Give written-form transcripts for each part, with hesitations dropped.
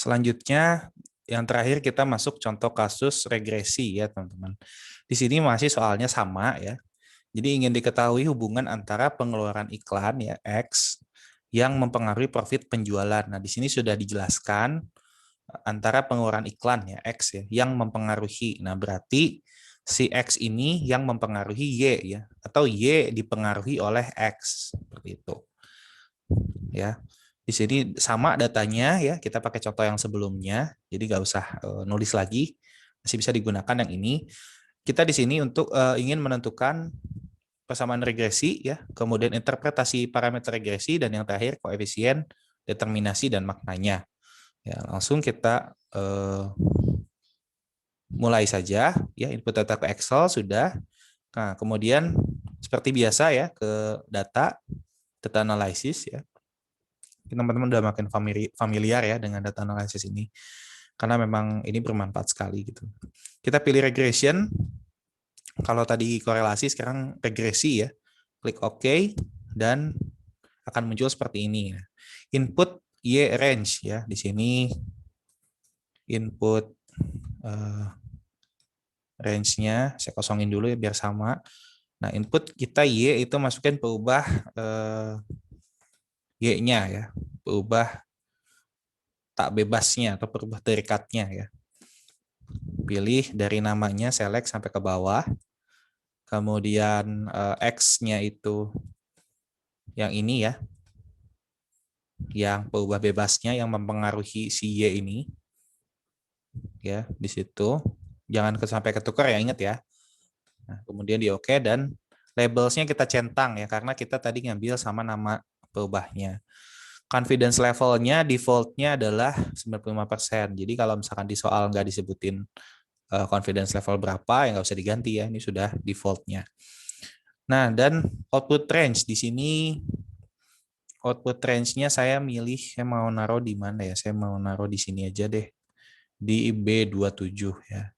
Selanjutnya, yang terakhir kita masuk contoh kasus regresi ya teman-teman. Di sini masih soalnya sama ya. Jadi ingin diketahui hubungan antara pengeluaran iklan ya X yang mempengaruhi profit penjualan. Nah, di sini sudah dijelaskan antara pengeluaran iklan ya X ya yang mempengaruhi. Nah, berarti si X ini yang mempengaruhi Y ya atau Y dipengaruhi oleh X seperti itu. Ya. Di sini sama datanya ya, kita pakai contoh yang sebelumnya, jadi nggak usah nulis lagi, masih bisa digunakan yang ini. Kita di sini untuk ingin menentukan persamaan regresi ya, kemudian interpretasi parameter regresi dan yang terakhir koefisien, determinasi dan maknanya. Ya, langsung kita mulai saja ya, input data ke Excel sudah. Nah, kemudian seperti biasa ya ke data analisis ya. Teman-teman udah makin familiar ya dengan data analisis ini karena memang ini bermanfaat sekali gitu. Kita pilih regression. Kalau tadi korelasi, sekarang regresi ya. Klik OK dan akan muncul seperti ini. Input Y range ya. Di sini input range-nya saya kosongin dulu ya biar sama. Nah, input kita Y itu masukin peubah Y-nya ya. Peubah tak bebasnya atau peubah terikatnya ya. Pilih dari namanya, select sampai ke bawah. Kemudian X-nya itu yang ini ya. Yang peubah bebasnya yang mempengaruhi si Y ini. Ya, di situ. Jangan sampai ketukar ya, ingat ya. Nah, kemudian di OK dan labelsnya kita centang ya karena kita tadi ngambil sama nama peubahnya. Confidence levelnya defaultnya adalah 95%. Jadi kalau misalkan di soal nggak disebutin confidence level berapa, ya nggak usah diganti ya. Ini sudah defaultnya. Nah, dan output range di sini, output range-nya saya milih, saya mau naruh di mana ya? Saya mau naruh di sini aja deh. Di B27 ya.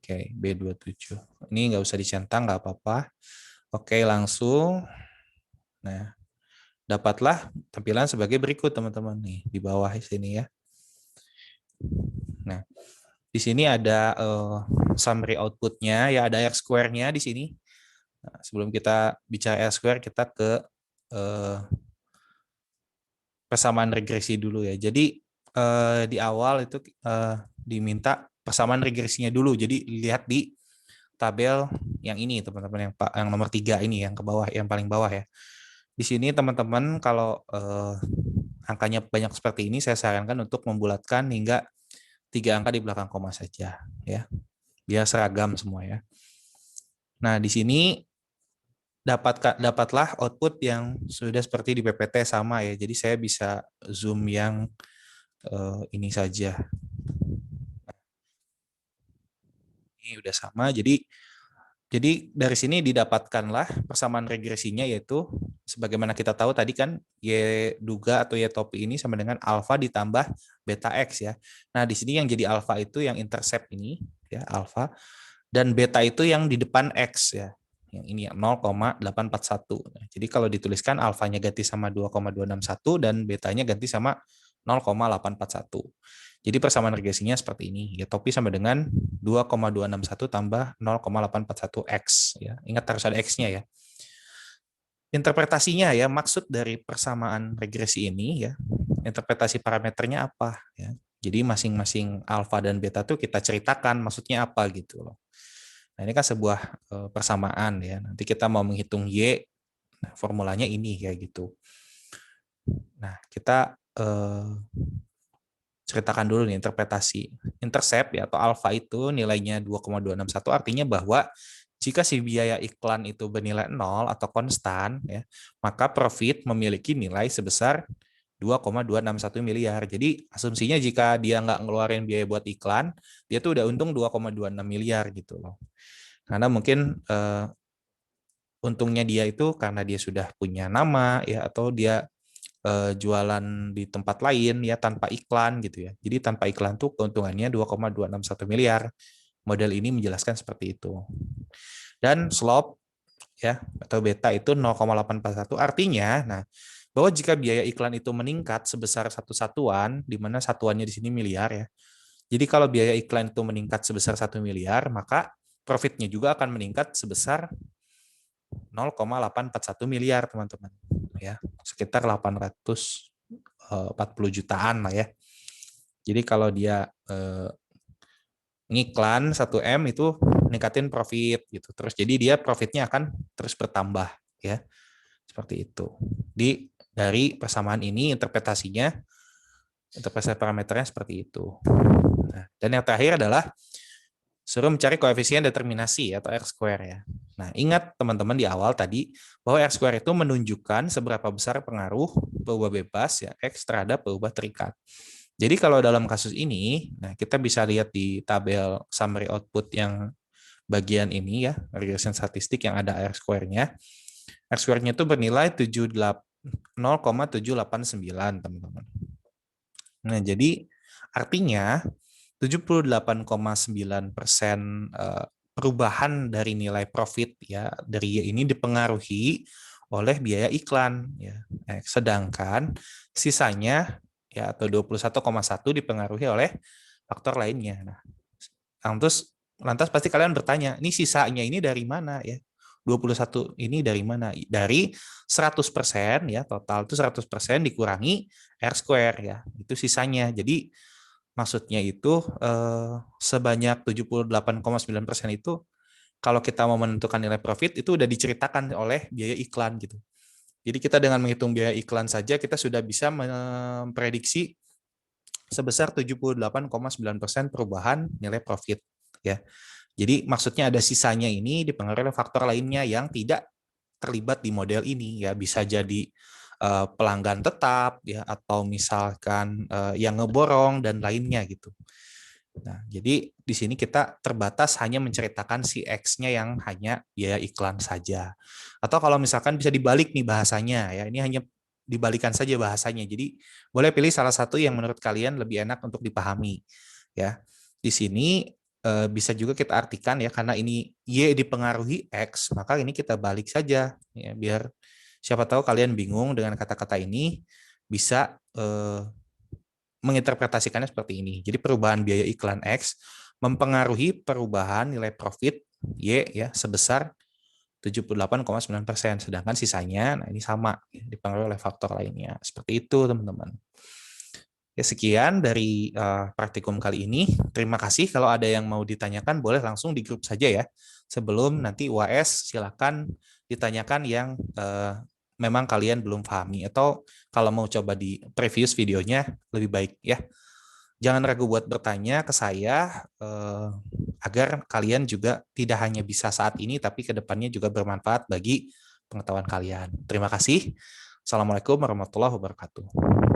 Oke, B27. Ini nggak usah dicentang, nggak apa-apa. Oke, langsung. Nah, dapatlah tampilan sebagai berikut teman-teman nih di bawah sini ya. Nah, di sini ada summary outputnya ya, ada R square-nya di sini. Nah, sebelum kita bicara R square, kita ke persamaan regresi dulu ya. Jadi di awal itu diminta persamaan regresinya dulu. Jadi lihat di tabel yang ini teman-teman, yang nomor 3 ini yang ke bawah, yang paling bawah ya. Di sini teman-teman kalau angkanya banyak seperti ini, saya sarankan untuk membulatkan hingga 3 angka di belakang koma saja ya. Biar seragam semua ya. Nah, di sini dapatlah output yang sudah seperti di PPT sama ya. Jadi saya bisa zoom yang ini saja. Ini udah sama. Jadi dari sini didapatkanlah persamaan regresinya, yaitu sebagaimana kita tahu tadi kan Y duga atau Y topi ini sama dengan alfa ditambah beta X ya. Nah, di sini yang jadi alfa itu yang intercept ini ya, alfa, dan beta itu yang di depan X ya. Yang ini ya 0,841. Nah, jadi kalau dituliskan alfanya ganti sama 2,261 dan betanya ganti sama 0,841. Jadi persamaan regresinya seperti ini. Ya, topi sama dengan 2,261 tambah 0,841 X. Ya. Ingat harus ada X-nya ya. Interpretasinya ya, maksud dari persamaan regresi ini ya, interpretasi parameternya apa ya. Jadi masing-masing alfa dan beta tuh kita ceritakan maksudnya apa gitu loh. Nah, ini kan sebuah persamaan ya. Nanti kita mau menghitung Y, nah, formulanya ini kayak gitu. Nah, kita ceritakan dulu nih interpretasi. Intercept ya atau alfa itu nilainya 2,261, artinya bahwa jika si biaya iklan itu bernilai 0 atau konstan ya, maka profit memiliki nilai sebesar 2,261 miliar. Jadi asumsinya jika dia nggak ngeluarin biaya buat iklan, dia tuh udah untung 2,26 miliar gitu loh. Karena mungkin untungnya dia itu karena dia sudah punya nama ya, atau dia jualan di tempat lain ya tanpa iklan gitu ya. Jadi tanpa iklan tuh keuntungannya 2,261 miliar. Model ini menjelaskan seperti itu. Dan slope ya atau beta itu 0,841, artinya nah bahwa jika biaya iklan itu meningkat sebesar satu satuan, di mana satuannya di sini miliar ya. Jadi kalau biaya iklan itu meningkat sebesar 1 miliar, maka profitnya juga akan meningkat sebesar 0,841 miliar, teman-teman. Ya, sekitar 840 jutaan lah ya. Jadi kalau dia ngiklan 1M itu ningkatin profit gitu. Terus jadi dia profitnya akan terus bertambah ya. Seperti itu. Dari persamaan ini interpretasi parameternya seperti itu. Nah, dan yang terakhir adalah suruh mencari koefisien determinasi atau R-square ya. Nah, ingat teman-teman di awal tadi bahwa R-square itu menunjukkan seberapa besar pengaruh peubah bebas ya X terhadap peubah terikat. Jadi kalau dalam kasus ini, nah kita bisa lihat di tabel summary output yang bagian ini ya, regression statistik yang ada R-square-nya. R-square-nya itu bernilai 0,789, teman-teman. Nah, jadi artinya 78,9% perubahan dari nilai profit ya dari Y ini dipengaruhi oleh biaya iklan ya. Sedangkan sisanya ya atau 21,1 dipengaruhi oleh faktor lainnya. Nah, lantas pasti kalian bertanya, ini sisanya ini dari mana ya? 21 ini dari mana? Dari 100% ya, total itu 100% dikurangi R square ya. Itu sisanya. Jadi maksudnya itu sebanyak 78,9% itu kalau kita mau menentukan nilai profit itu udah diceritakan oleh biaya iklan gitu. Jadi kita dengan menghitung biaya iklan saja kita sudah bisa memprediksi sebesar 78,9% perubahan nilai profit ya. Jadi maksudnya ada sisanya ini dipengaruhi oleh faktor lainnya yang tidak terlibat di model ini ya, bisa jadi pelanggan tetap ya atau misalkan yang ngeborong dan lainnya gitu. Nah, jadi di sini kita terbatas hanya menceritakan si X-nya yang hanya biaya iklan saja. Atau kalau misalkan bisa dibalik nih bahasanya ya, ini hanya dibalikan saja bahasanya. Jadi boleh pilih salah satu yang menurut kalian lebih enak untuk dipahami ya. Di sini bisa juga kita artikan ya karena ini Y dipengaruhi X, maka ini kita balik saja ya biar siapa tahu kalian bingung dengan kata-kata ini bisa menginterpretasikannya seperti ini. Jadi perubahan biaya iklan X mempengaruhi perubahan nilai profit Y ya sebesar 78,9%, sedangkan sisanya nah ini sama dipengaruhi oleh faktor lainnya. Seperti itu, teman-teman. Ya, sekian dari praktikum kali ini. Terima kasih. Kalau ada yang mau ditanyakan boleh langsung di grup saja ya. Sebelum nanti UAS silakan ditanyakan yang memang kalian belum pahami atau kalau mau coba di previous videonya lebih baik ya. Jangan ragu buat bertanya ke saya agar kalian juga tidak hanya bisa saat ini tapi kedepannya juga bermanfaat bagi pengetahuan kalian. Terima kasih. Assalamualaikum warahmatullahi wabarakatuh.